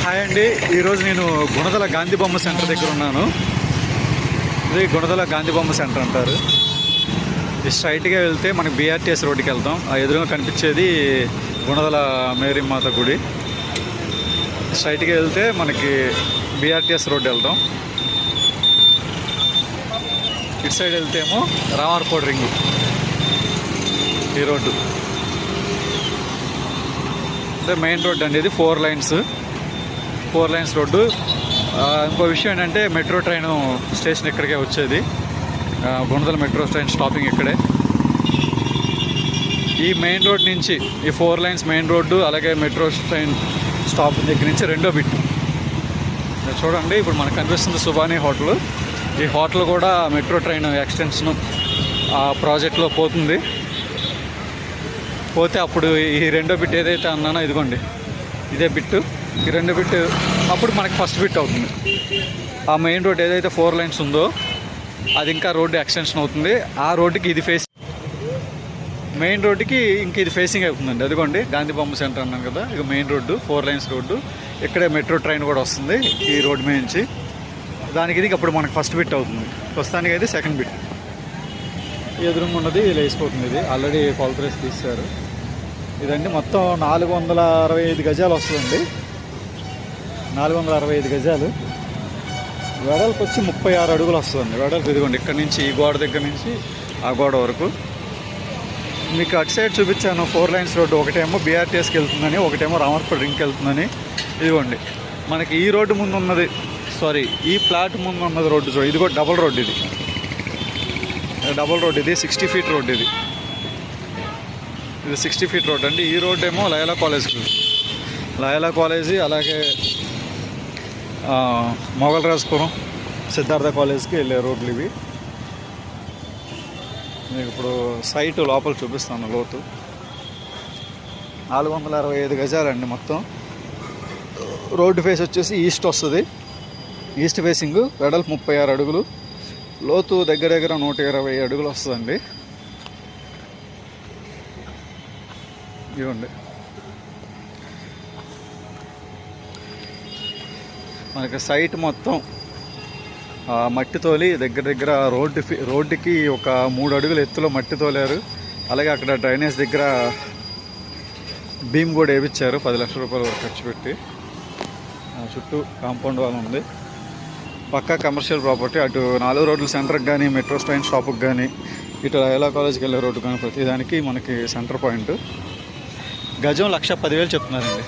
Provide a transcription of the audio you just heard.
Hi అండి. ఈరోజు నేను గుణదల గాంధీ బొమ్మ సెంటర్ దగ్గర ఉన్నాను. ఇది గుణదల గాంధీ బొమ్మ సెంటర్ అంటారు. ఇది స్ట్రైట్గా వెళ్తే మనకి బీఆర్టీఎస్ రోడ్డుకి వెళ్తాం. ఆ ఎదురుగా కనిపించేది గుణదల మేరీమాత గుడి. స్ట్రైట్గా వెళ్తే మనకి బీఆర్టీఎస్ రోడ్డు వెళ్తాం. ఇటు సైడ్ వెళ్తేమో రామార్కోడ్ రింగు. ఈ రోడ్డు అంటే మెయిన్ రోడ్డు అండి. ఇది 4 లైన్స్ రోడ్డు. ఇంకో విషయం ఏంటంటే మెట్రో ట్రైన్ స్టేషన్ ఇక్కడికే వచ్చేది. గుణదల మెట్రో ట్రైన్ స్టాపింగ్ ఇక్కడే. ఈ మెయిన్ రోడ్ నుంచి ఈ 4 లైన్స్ మెయిన్ రోడ్డు, అలాగే మెట్రో ట్రైన్ స్టాప్ దగ్గర నుంచి రెండో బిట్ చూడండి. ఇప్పుడు మనకు కనిపిస్తుంది సుబానీ హోటల్. ఈ హోటల్ కూడా మెట్రో ట్రైన్ ఎక్స్టెన్షన్ ఆ ప్రాజెక్ట్లో పోతుంది. పోతే అప్పుడు ఈ రెండో బిట్ ఏదైతే అన్నానో ఇదిగోండి, ఇదే బిట్టు. ఈ రెండో బిట్ అప్పుడు మనకి ఫస్ట్ బిట్ అవుతుంది. ఆ మెయిన్ రోడ్ ఏదైతే 4 లైన్స్ ఉందో అది ఇంకా రోడ్డు ఎక్స్టెన్షన్ అవుతుంది. ఆ రోడ్డుకి ఇది ఫేసింగ్, మెయిన్ రోడ్డుకి ఇంక ఇది ఫేసింగ్ అవుతుందండి. అదిగోండి గాంధీ బొమ్మ సెంటర్ అన్నాను కదా, ఇక మెయిన్ రోడ్డు 4 లైన్స్ రోడ్డు. ఇక్కడే మెట్రో ట్రైన్ కూడా వస్తుంది ఈ రోడ్డు మీద నుంచి. దానికి ఇది అప్పుడు మనకు ఫస్ట్ బిట్ అవుతుంది. ప్రస్తుతానికి అయితే సెకండ్ బిట్. ఎదురుగా ఉన్నది లేచిపోతుంది. ఇది ఆల్రెడీ కొలతరేసి తీశారు. ఇదండి మొత్తం 465 గజాలు వస్తుందండి. 465 గజాలు. వెడల్పు వచ్చి 36 అడుగులు వస్తుందండి. వెడల్పు ఇదిగోండి ఇక్కడ నుంచి ఈ గోడ దగ్గర నుంచి ఆ గోడ వరకు. మీకు అటు సైడ్ చూపించాను 4 లైన్స్ రోడ్డు. ఒకటేమో బీఆర్టీఎస్కి వెళ్తుందని, ఒకటేమో రామర్కోడ్ రింగ్కి వెళ్తుందని. ఇదిగోండి మనకి ఈ రోడ్డు ముందు ఉన్నది, ఈ ప్లాట్ ముందు ఉన్నది రోడ్డు చూడండి. ఇది కూడా డబుల్ రోడ్డు. ఇది 60 ఫీట్ రోడ్డు. ఇది 60 ఫీట్ రోడ్ అండి. ఈ రోడ్ ఏమో లయలా కాలేజీ, అలాగే మొగల్రాజపురం సిద్ధార్థ కాలేజ్కి వెళ్ళే రోడ్లు ఇవి. మీకు ఇప్పుడు సైట్ లోపల చూపిస్తాను. లోతు 465 గజాలండి మొత్తం. రోడ్డు ఫేస్ వచ్చేసి ఈస్ట్ వస్తుంది. East facing. వెడల్పు 36 అడుగులు. లోతు దగ్గర 120 అడుగులు వస్తుందండి. ఇవ్వండి మనకి సైట్ మొత్తం మట్టి తోలి దగ్గర రోడ్డుకి ఒక 3 అడుగుల ఎత్తులో మట్టి తోలారు. అలాగే అక్కడ డ్రైనేజ్ దగ్గర బీమ్ కూడా వేయించారు 10 లక్షల రూపాయల వరకు ఖర్చు పెట్టి. చుట్టూ కాంపౌండ్ వాల్ ఉంది. పక్కా కమర్షియల్ ప్రాపర్టీ. అటు 4 రోడ్ల సెంటర్కి కానీ, మెట్రో ట్రైన్ స్టాప్కి కానీ, ఇటు లయలా కాలేజ్కి వెళ్ళే రోడ్డు కానీ ప్రతిదానికి మనకి సెంటర్ పాయింట్. గజం 1,10,000 చెప్తున్నారండి.